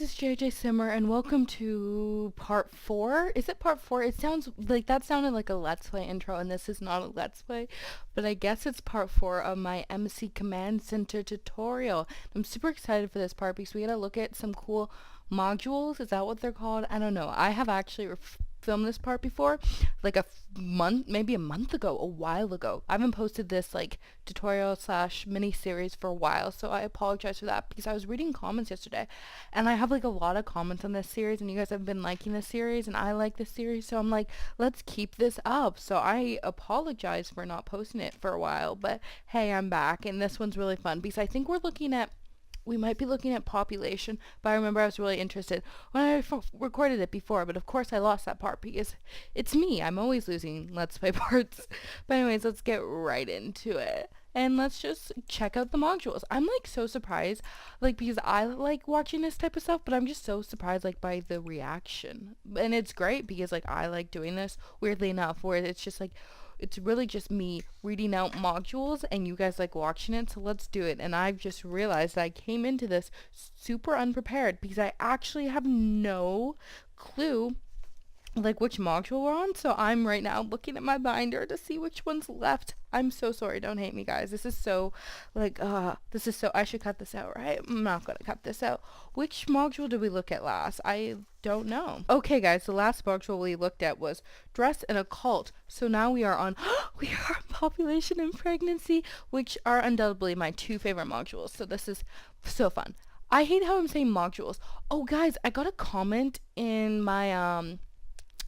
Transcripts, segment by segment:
is JjSimmer, and welcome to part 4. Is it part 4? It sounds like that sounded like a Let's Play intro, and this is not a Let's Play, but I guess it's part 4 of my MC Command Center tutorial. I'm super excited for this part because we gotta look at some cool modules. Is that what they're called? I don't know. I have actually filmed this part before, like maybe a month ago, a while ago. I haven't posted this like tutorial slash mini series for a while, so I apologize for that because I was reading comments yesterday, and I have like a lot of comments on this series, and you guys have been liking this series, and I like this series, so I'm like, let's keep this up. So I apologize for not posting it for a while, but hey, I'm back, and this one's really fun because I think we might be looking at population, but I remember I was really interested when I recorded it before, but of course I lost that part because it's me. I'm always losing Let's Play parts. But anyways, let's get right into it. And let's just check out the modules. I'm like so surprised, like because I like watching this type of stuff, but I'm just so surprised like by the reaction. And it's great because like I like doing this, weirdly enough, where it's just like it's really just me reading out modules and you guys like watching it, so let's do it. And I've just realized that I came into this super unprepared because I actually have no clue like which module we're on, so I'm right now looking at my binder to see which one's left. I'm so sorry, don't hate me guys. This is so I should cut this out, right? I'm not gonna cut this out. Which module did we look at last? I don't know. Okay guys, the last module we looked at was dress and occult, so now we are on we are on population and pregnancy, which are undoubtedly my two favorite modules, so this is so fun. I hate how I'm saying modules. Oh guys, I got a comment in my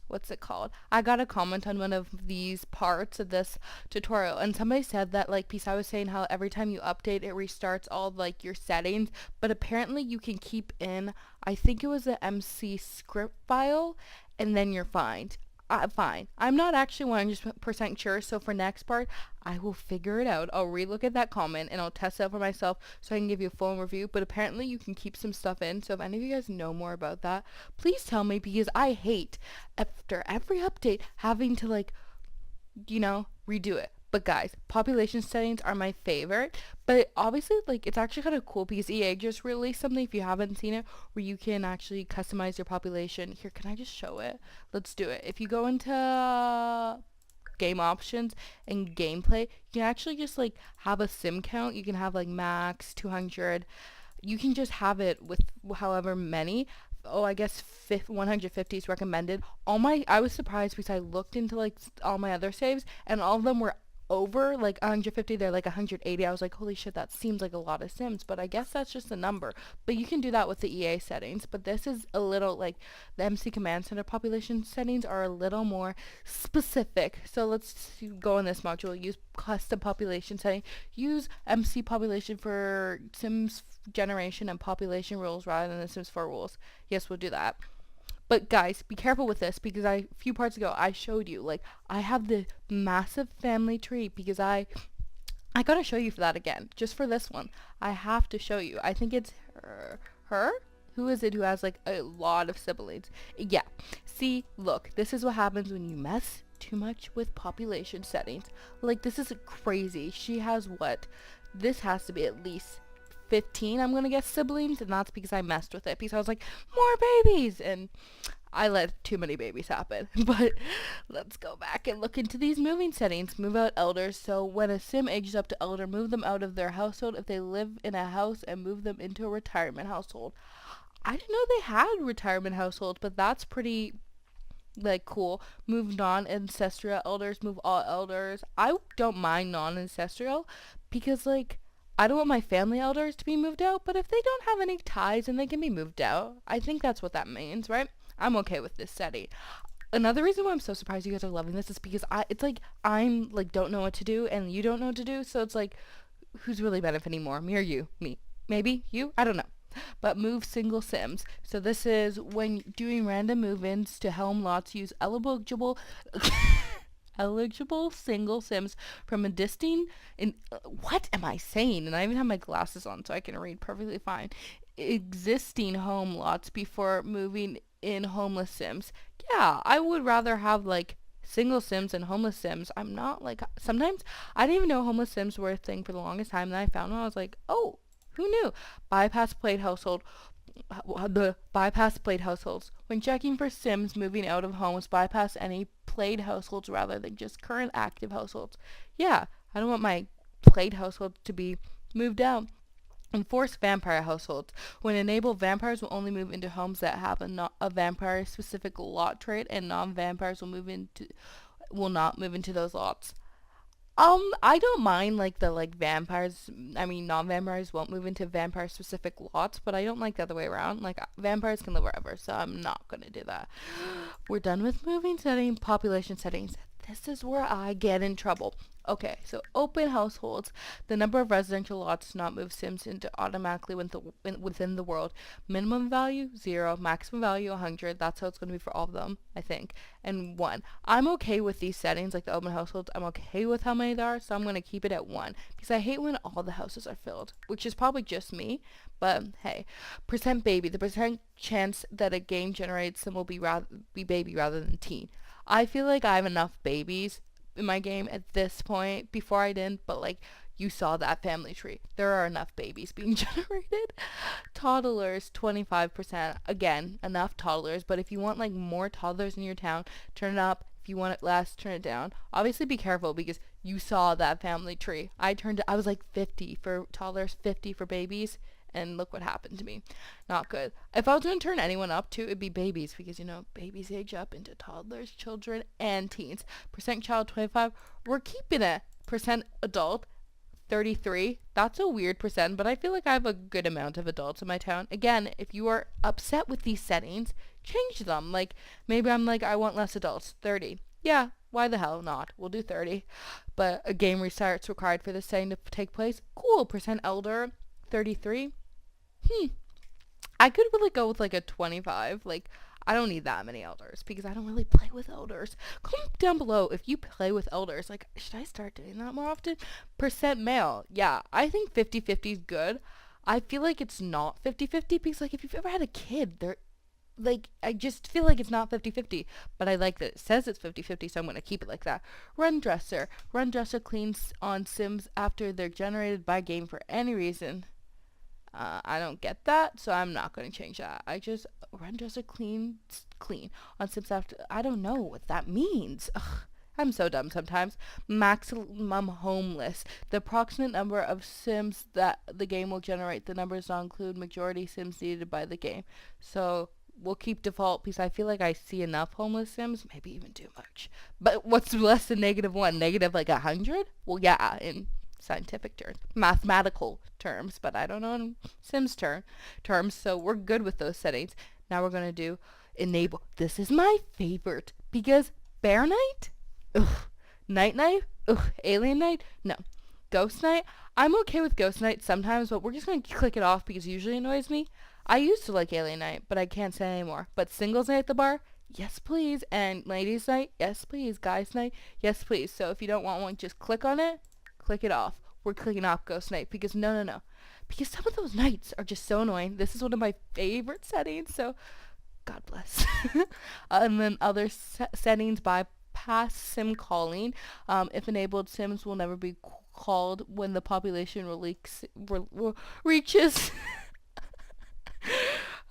what's it called? I got a comment on one of these parts of this tutorial, and somebody said that like, because I was saying how every time you update it restarts all like your settings, but apparently you can keep in, I think it was the MC script file, and then you're fine. Fine. I'm not actually 100% sure, so for next part, I will figure it out. I'll relook at that comment and I'll test it out for myself so I can give you a full review, but apparently you can keep some stuff in, so if any of you guys know more about that, please tell me, because I hate, after every update, having to like, redo it. But guys, population settings are my favorite, but obviously like it's actually kind of cool because EA just released something, if you haven't seen it, where you can actually customize your population. Here, can I just show it? Let's do it. If you go into game options and gameplay, you can actually just like have a sim count. You can have like max 200. You can just have it with however many. Oh, I guess 150 is recommended. I was surprised because I looked into like all my other saves, and all of them were over like 150. They're like 180. I was like, holy shit, that seems like a lot of sims, but I guess that's just a number. But you can do that with the EA settings, but this is a little like the MC Command Center population settings are a little more specific. So let's go in this module. Use custom population setting. Use MC population for Sims generation and population rules rather than the Sims 4 rules. Yes, we'll do that. But guys, be careful with this because a few parts ago I showed you like I have the massive family tree because I gotta show you for that again. Just for this one, I have to show you. I think it's her. Who is it who has like a lot of siblings? Yeah. See, look, this is what happens when you mess too much with population settings. Like this is crazy. She has what? This has to be at least 15, I'm gonna guess, siblings, and that's because I messed with it because I was like, more babies, and I let too many babies happen. But let's go back and look into these moving settings. Move out elders. So when a sim ages up to elder, move them out of their household if they live in a house and move them into a retirement household. I didn't know they had retirement households, but that's pretty like cool. Move non-ancestral elders, move all elders. I don't mind non-ancestral because like I don't want my family elders to be moved out, but if they don't have any ties and they can be moved out, I think that's what that means, right? I'm okay with this setting. Another reason why I'm so surprised you guys are loving this is because I'm like don't know what to do and you don't know what to do, so it's like who's really benefiting more, me or you? Me. Maybe you? I don't know. But move single sims. So this is when doing random move-ins to home lots, use eligible eligible single sims from a distinct in what am I saying? And I even have my glasses on so I can read perfectly fine. Existing home lots before moving in homeless sims. Yeah, I would rather have like single sims and homeless sims. I'm not like sometimes I didn't even know homeless sims were a thing for the longest time. Then I found one. I was like, oh, who knew? Bypass plate household. The bypass played households. When checking for Sims moving out of homes, bypass any played households rather than just current active households. Yeah, I don't want my played households to be moved out. Enforce vampire households. When enabled, vampires will only move into homes that have a vampire-specific lot trait, and non-vampires will not move into those lots. I don't mind like the like vampires. I mean, non-vampires won't move into vampire-specific lots, but I don't like the other way around. Like vampires can live wherever, so I'm not gonna do that. We're done with moving setting, population settings. This is where I get in trouble. Okay, so open households. The number of residential lots does not move Sims into automatically within the world. Minimum value 0, maximum value 100. That's how it's going to be for all of them, I think. And 1. I'm okay with these settings, like the open households. I'm okay with how many there are, so I'm going to keep it at 1 because I hate when all the houses are filled, which is probably just me. But hey, percent baby. The percent chance that a game generates Sim will be baby rather than teen. I feel like I have enough babies in my game at this point. Before I didn't, but like you saw that family tree. There are enough babies being generated. Toddlers, 25%. Again, enough toddlers, but if you want like more toddlers in your town, turn it up. If you want it less, turn it down. Obviously be careful because you saw that family tree. I was like 50 for toddlers, 50 for babies. And look what happened to me. Not good. If I was going to turn anyone up to, it'd be babies because, babies age up into toddlers, children, and teens. Percent child, 25. We're keeping it. Percent adult, 33. That's a weird percent, but I feel like I have a good amount of adults in my town. Again, if you are upset with these settings, change them. Like, maybe I'm like, I want less adults. 30. Yeah, why the hell not? We'll do 30. But a game restart's required for this setting to take place. Cool. Percent elder, 33. I could really go with like a 25. Like, I don't need that many elders because I don't really play with elders. Comment down below if you play with elders. Like, should I start doing that more often? Percent male. Yeah, I think 50-50 is good. I feel like it's not 50-50 because, like, if you've ever had a kid, I just feel like it's not 50-50, but I like that it says it's 50-50, so I'm going to keep it like that. Run dresser. Run dresser cleans on Sims after they're generated by game for any reason. I don't get that, so I'm not going to change that. I just run dresser clean on Sims after. I don't know what that means. Ugh, I'm so dumb sometimes. Maximum homeless. The approximate number of Sims that the game will generate. The numbers don't include majority Sims needed by the game. So we'll keep default because I feel like I see enough homeless Sims, maybe even too much. But what's less than -1? Negative like 100? Well, yeah, in scientific terms, mathematical terms, but I don't know in Sims terms, so we're good with those settings. Now we're going to do enable. This is my favorite because bear night? Ugh. Night night? Ugh. Alien night? No. Ghost night? I'm okay with ghost night sometimes, but we're just going to click it off because it usually annoys me. I used to like alien night, but I can't say it anymore. But singles night at the bar? Yes, please. And ladies night? Yes, please. Guys night? Yes, please. So if you don't want one, just click on it. Click it off. We're clicking off ghost night because no. Because some of those nights are just so annoying. This is one of my favorite settings, so God bless. And then other settings, bypass sim calling. If enabled, Sims will never be called when the population reaches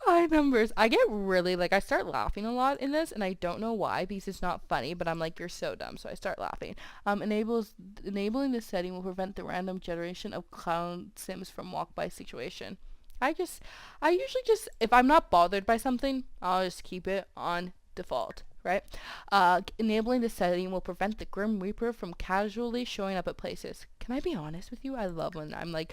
high numbers. I get really, I start laughing a lot in this, and I don't know why, because it's not funny, but I'm like, you're so dumb, so I start laughing. Enabling this setting will prevent the random generation of clown Sims from walk-by situation. I usually just, if I'm not bothered by something, I'll just keep it on default, right? Enabling the setting will prevent the Grim Reaper from casually showing up at places. Can I be honest with you? I love when I'm like,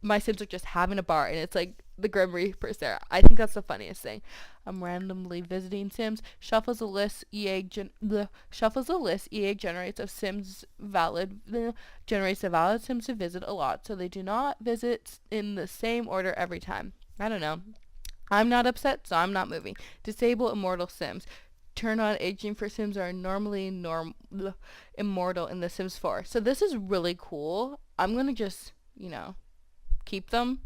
my Sims are just having a bar and it's like the Grim Reaper's there. I think that's the funniest thing. I'm randomly visiting Sims. Shuffles a list EA generates of Sims generates a valid Sims to visit a lot, so they do not visit in the same order every time. I don't know. I'm not upset, so I'm not moving. Disable immortal Sims. Turn on aging for Sims are normally immortal in The Sims 4. So this is really cool. I'm going to just, keep them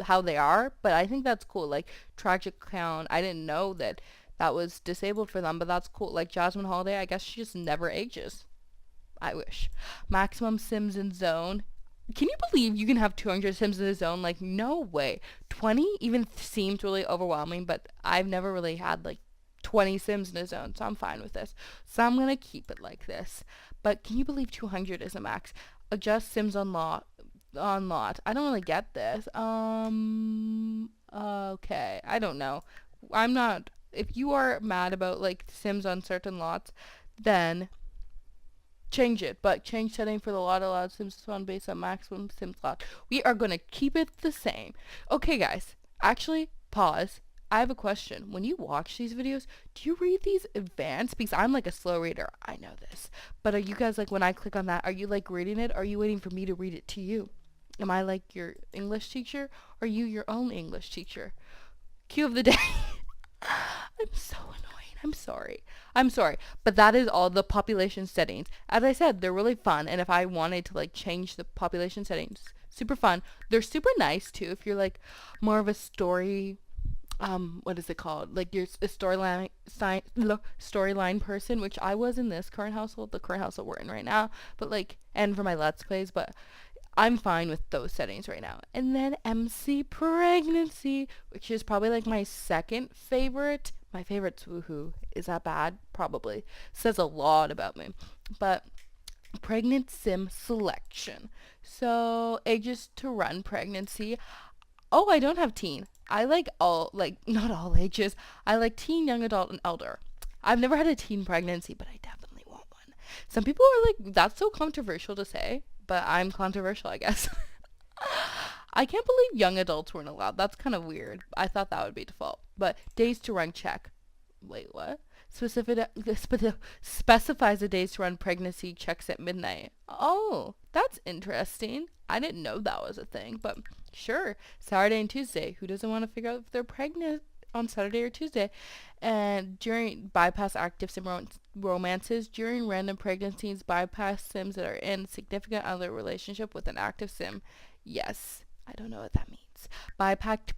how they are, but I think that's cool. Like Tragic Clown, I didn't know that was disabled for them, but that's cool. Like Jasmine Holiday, I guess she just never ages. I wish. Maximum Sims in Zone. Can you believe you can have 200 Sims in a zone? Like, no way. 20 even seems really overwhelming, but I've never really had like 20 Sims in a zone, so I'm fine with this. So I'm gonna keep it like this. But can you believe 200 is a max? Adjust Sims on lot. On lot. I don't really get this. Okay. I don't know. I'm not. If you are mad about like Sims on certain lots, then change it, but change setting for the lot allowed sims to spawn based on maximum sim slot. We are going to keep it the same. Okay, guys, actually, pause. I have a question. When you watch these videos, do you read these advanced? Because I'm like a slow reader. I know this. But are you guys like, when I click on that, are you like reading it? Or are you waiting for me to read it to you? Am I like your English teacher? Or are you your own English teacher? Cue of the day. I'm so annoying. I'm sorry. I'm sorry. But that is all the population settings. As I said, they're really fun. And if I wanted to like change the population settings, super fun. They're super nice too. If you're like more of a story, what is it called? Like you're a storyline person, which I was in this current household, the current household we're in right now. But like, and for my Let's Plays, but I'm fine with those settings right now. And then MC pregnancy, which is probably like my second favorite. My favorite's woohoo. Is that bad? Probably. Says a lot about me. But pregnant sim selection. So ages to run pregnancy. Oh, I don't have teen. I like all, like, not all ages. I like teen, young adult, and elder. I've never had a teen pregnancy, but I definitely want one. Some people are like, that's so controversial to say, but I'm controversial, I guess. I can't believe young adults weren't allowed. That's kind of weird. I thought that would be default. But days to run check. Wait, what? Specifies the days to run pregnancy checks at midnight. Oh, that's interesting. I didn't know that was a thing, but sure. Saturday and Tuesday. Who doesn't want to figure out if they're pregnant on Saturday or Tuesday? And during bypass active sim romances, during random pregnancies, bypass sims that are in significant other relationship with an active sim. Yes. I don't know what that means.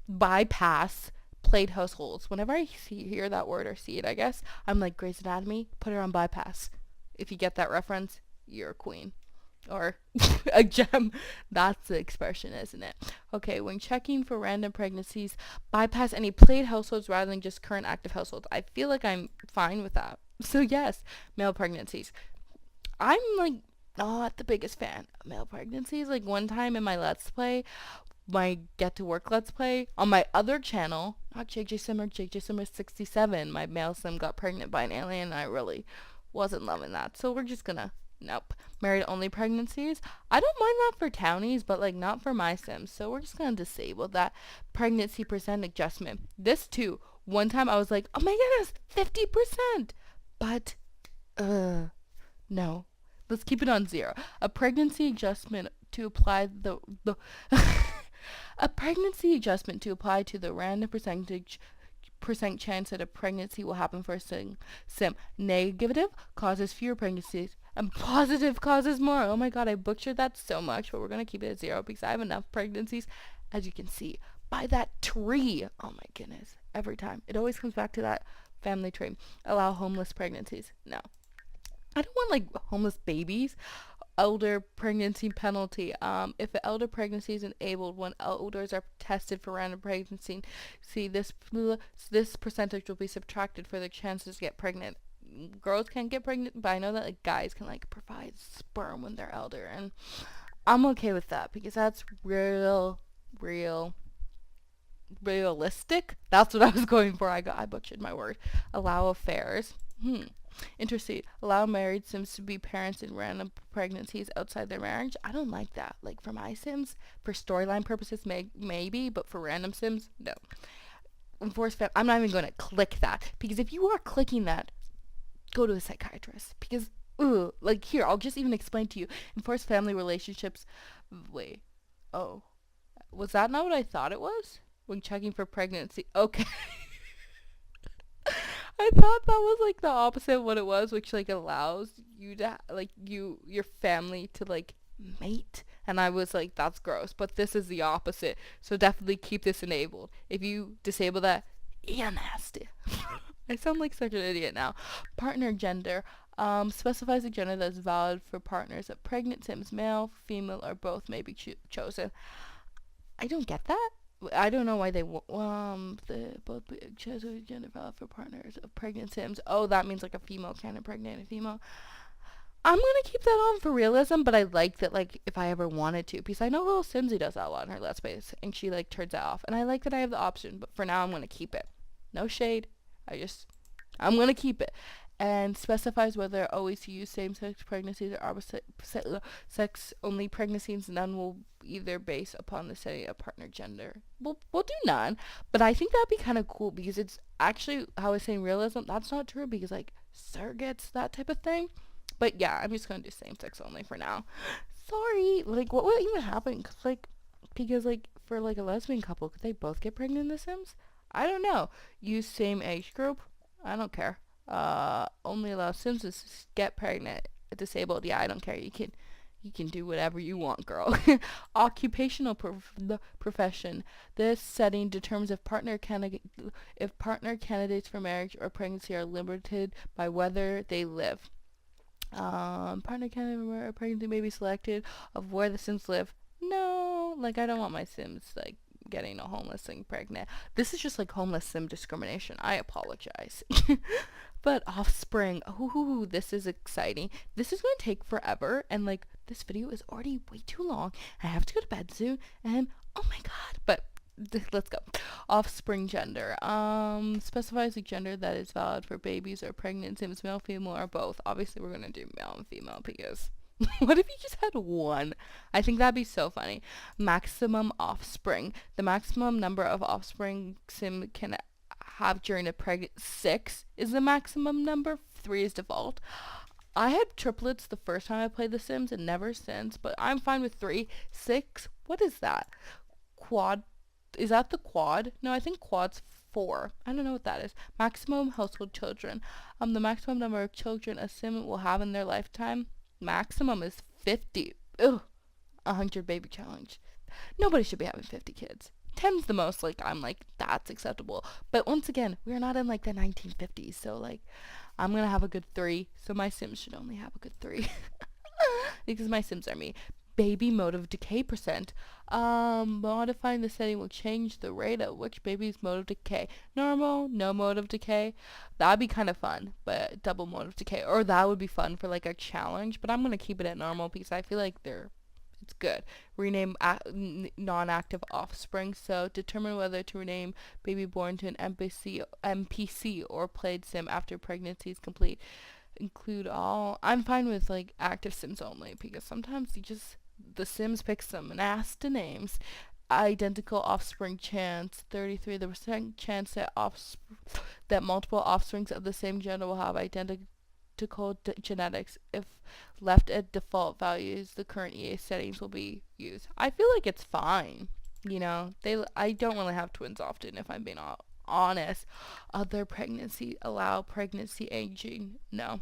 Bypass played households. Whenever I hear that word or see it, I guess, I'm like, Grey's Anatomy, put her on bypass. If you get that reference, you're a queen. Or a gem. That's the expression, isn't it? Okay, when checking for random pregnancies, bypass any played households rather than just current active households. I feel like I'm fine with that. So yes, male pregnancies. I'm like not the biggest fan of male pregnancies. Like one time in my Let's Play, my Get to Work Let's Play, on my other channel, not JjSimmer, JjSimmer 67, my male sim got pregnant by an alien and I really wasn't loving that. So we're just gonna, nope. Married only pregnancies. I don't mind that for townies, but like not for my sims. So we're just gonna disable that pregnancy percent adjustment. This too. One time I was like, oh my goodness, 50%. But, no. Let's keep it on 0. A pregnancy adjustment to apply the a pregnancy adjustment to apply to the random percent chance that a pregnancy will happen for a sim. Negative causes fewer pregnancies and positive causes more. Oh my god, I butchered that so much, but we're gonna keep it at 0 because I have enough pregnancies, as you can see by that tree. Oh my goodness, every time it always comes back to that family tree. Allow homeless pregnancies. No, I don't want like homeless babies. Elder pregnancy penalty. If an elder pregnancy is enabled when elders are tested for random pregnancy, see this percentage will be subtracted for their chances to get pregnant. Girls can't get pregnant, but I know that like guys can like provide sperm when they're elder, and I'm okay with that because that's realistic. That's what I was going for. I butchered my word. Allow affairs. Intercede. Allow married sims to be parents in random pregnancies outside their marriage. I don't like that. Like for my sims, for storyline purposes, maybe, but for random sims, no. Enforce I'm not even going to click that because if you are clicking that, go to a psychiatrist because like here, I'll just even explain to you. Enforce family relationships. Wait. Oh. Was that not what I thought it was? When checking for pregnancy. Okay. I thought that was like the opposite of what it was, which like allows you to like your family to like mate. And I was like, that's gross. But this is the opposite. So definitely keep this enabled. If you disable that, you're nasty. I sound like such an idiot now. Partner gender. Specifies a gender that's valid for partners of pregnant sims, male, female, or both may be chosen. I don't get that. I don't know why the both be chosen gender valid for partners of pregnant sims. Oh, that means like a female can impregnate a female. I'm gonna keep that on for realism, but I like that, like, if I ever wanted to, because I know little Simsy does that a lot in her Let's Plays, and she, like, turns it off, and I like that I have the option, but for now, I'm gonna keep it. No shade. I'm gonna keep it. And specifies whether always to use same-sex pregnancies or sex-only pregnancies. None will either base upon the setting of partner gender. We'll do none, but I think that'd be kind of cool, because it's actually, how I was saying realism, that's not true, because, like, surrogates, that type of thing. But yeah, I'm just gonna do same sex only for now. Sorry, like, what would even happen? Because like, for like a lesbian couple, could they both get pregnant in The Sims? I don't know. Use same age group? I don't care. Only allow Sims to get pregnant. Disabled? Yeah, I don't care. You can do whatever you want, girl. Occupational profession. This setting determines if partner candidates for marriage or pregnancy are limited by whether they live. Partner candidate or pregnancy may be selected of where the Sims live. No, like, I don't want my Sims, like, getting a homeless thing pregnant. This is just like homeless Sim discrimination. I apologize. But Offspring. Ooh, this is exciting. This is going to take forever, and like, this video is already way too long. I have to go to bed soon, and oh my god. But let's go. Offspring gender. Specifies a gender that is valid for babies or pregnant Sims, male, female, or both. Obviously, we're gonna do male and female, because what if you just had one? I think that'd be so funny. Maximum offspring. The maximum number of offspring Sim can have during a pregnant. 6 is the maximum number. 3 is default. I had triplets the first time I played The Sims, and never since, but I'm fine with 3. 6? What is that? Quad? Is that the quad? No, I think quad's 4. I don't know what that is. Maximum household children. The maximum number of children a Sim will have in their lifetime. Maximum is 50. Ugh. 100 baby challenge. Nobody should be having 50 kids. 10's the most, like, I'm like, that's acceptable. But once again, we're not in like the 1950s, so like, I'm gonna have a good 3. So my Sims should only have a good 3. Because my Sims are me. Baby mode of decay percent. Modifying the setting will change the rate at which baby's mode of decay. Normal, no mode of decay. That'd be kind of fun, but double mode of decay. Or that would be fun for like a challenge, but I'm gonna keep it at normal because I feel like it's good. Rename non-active offspring. So determine whether to rename baby born to an NPC or played Sim after pregnancy is complete. Include all. I'm fine with like active Sims only, because sometimes the Sims pick some nasty names. Identical offspring chance. 33% chance that multiple offsprings of the same gender will have identical genetics. If left at default values, the current EA settings will be used. I feel like it's fine. I don't really have twins often, if I'm being honest. Other pregnancy. Allow pregnancy aging. No.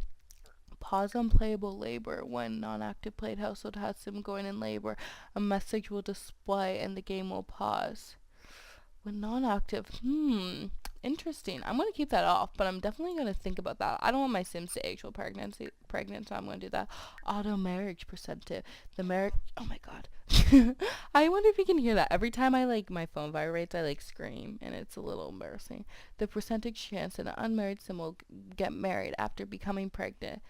Pause unplayable labor. When non-active played household has Sim going in labor, a message will display and the game will pause. When non-active, interesting. I'm going to keep that off, but I'm definitely going to think about that. I don't want my Sims to actual pregnant, so I'm going to do that. Auto marriage percentage. The marriage, oh my god. I wonder if you can hear that. Every time my phone vibrates, I scream, and it's a little embarrassing. The percentage chance that an unmarried Sim will get married after becoming pregnant.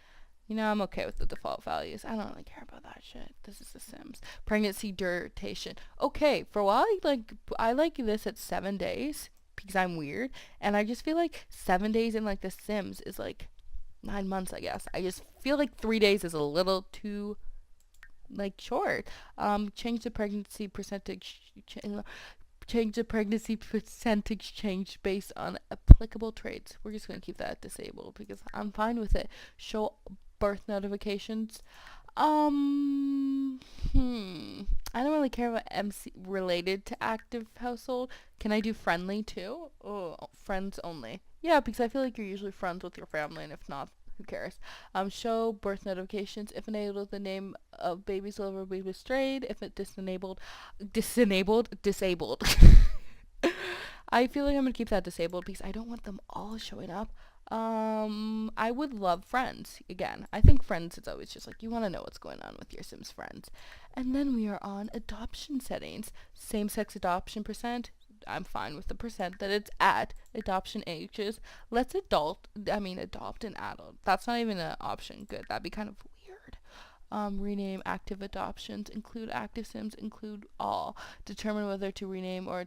I'm okay with the default values. I don't really care about that shit. This is The Sims. Pregnancy duration. Okay, for a while, I like this at 7 days because I'm weird, and I just feel like 7 days in The Sims is 9 months, I guess. I just feel like 3 days is a little too short. Change the pregnancy percentage. Change the pregnancy percentage change based on applicable traits. We're just gonna keep that disabled because I'm fine with it. Show birth notifications. I don't really care about MC related to active household. Can I do friendly too? Oh, friends only. Yeah, because I feel like you're usually friends with your family, and if not, who cares? Show birth notifications. If enabled, the name of baby's will be strayed. If it disabled. I feel like I'm gonna keep that disabled because I don't want them all showing up. I would love Friends again. I think Friends is always just like you want to know what's going on with your Sims friends. And then we are on adoption settings. Same sex adoption percent. I'm fine with the percent that it's at. Adoption ages. Let's adopt an adult. That's not even an option. Good. That'd be kind of weird. Rename active adoptions. Include active Sims. Include all. Determine whether to rename or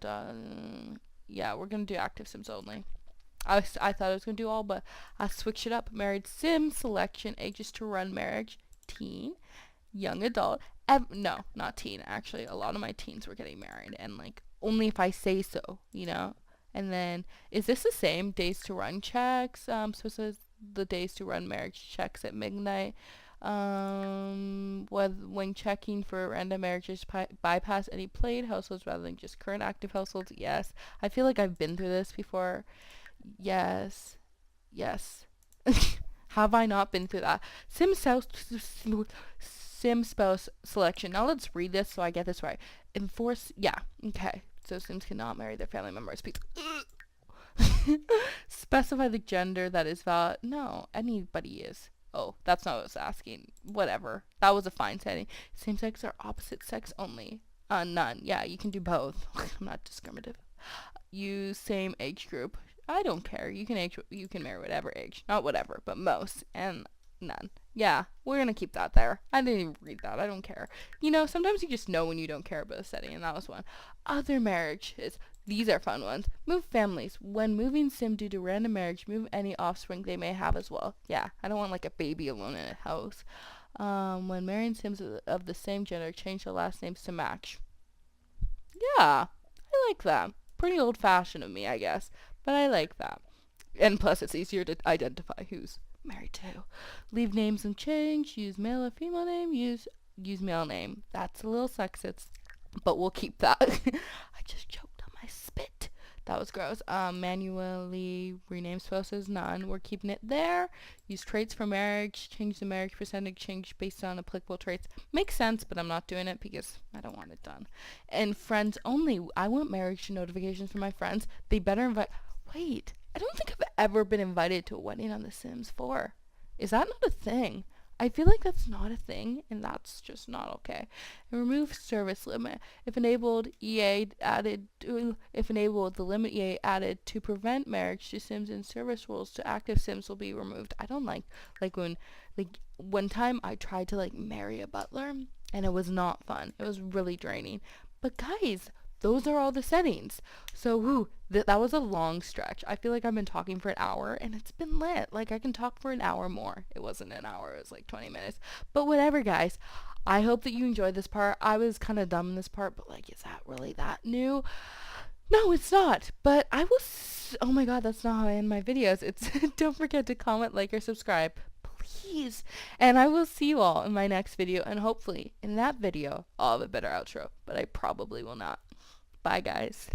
yeah, we're gonna do active Sims only. I thought I was going to do all, but I switched it up. Married sim selection, ages to run marriage, teen, young adult. No, not teen, actually. A lot of my teens were getting married, and like only if I say so, you know? And then, is this the same? Days to run checks. So it says the days to run marriage checks at midnight. When checking for random marriages, bypass any played households rather than just current active households. Yes. I feel like I've been through this before. Yes. Yes. Have I not been through that? Sim spouse selection. Now let's read this so I get this right. Enforce. Yeah. Okay. So Sims cannot marry their family members. Specify the gender that is valid. No, anybody is. Oh, that's not what I was asking. Whatever. That was a fine setting. Same sex or opposite sex only. None. Yeah, you can do both. I'm not discriminative. Use same age group. I don't care. You can marry whatever age. Not whatever, but most. And none. Yeah, we're gonna keep that there. I didn't even read that. I don't care. You know, sometimes you just know when you don't care about a setting, and that was one. Other marriages. These are fun ones. Move families. When moving sim due to random marriage, move any offspring they may have as well. Yeah, I don't want like a baby alone in a house. When marrying sims of the same gender, change the last names to match. Yeah, I like that. Pretty old fashioned of me, I guess. But I like that. And plus, it's easier to identify who's married to. Leave names unchanged. Use male or female name. Use male name. That's a little sexist, but we'll keep that. I just choked on my spit. That was gross. Manually rename spouses. None. We're keeping it there. Use traits for marriage. Change the marriage percentage. Change based on applicable traits. Makes sense, but I'm not doing it because I don't want it done. And friends only. I want marriage notifications from my friends. They better invite. Wait, I don't think I've ever been invited to a wedding on The Sims 4. Is that not a thing? I feel like that's not a thing, and that's just not okay. And remove service limit. If enabled, the limit EA added to prevent marriage to Sims and service rules to active Sims will be removed. I don't like when one time I tried to marry a butler, and it was not fun. It was really draining. But guys, those are all the settings. So, that was a long stretch. I feel like I've been talking for an hour, and it's been lit. I can talk for an hour more. It wasn't an hour. It was 20 minutes. But whatever, guys. I hope that you enjoyed this part. I was kind of dumb in this part, but, is that really that new? No, it's not. But I will... oh, my God, that's not how I end my videos. It's don't forget to comment, like, or subscribe. Please. And I will see you all in my next video, and hopefully, in that video, I'll have a better outro. But I probably will not. Bye, guys.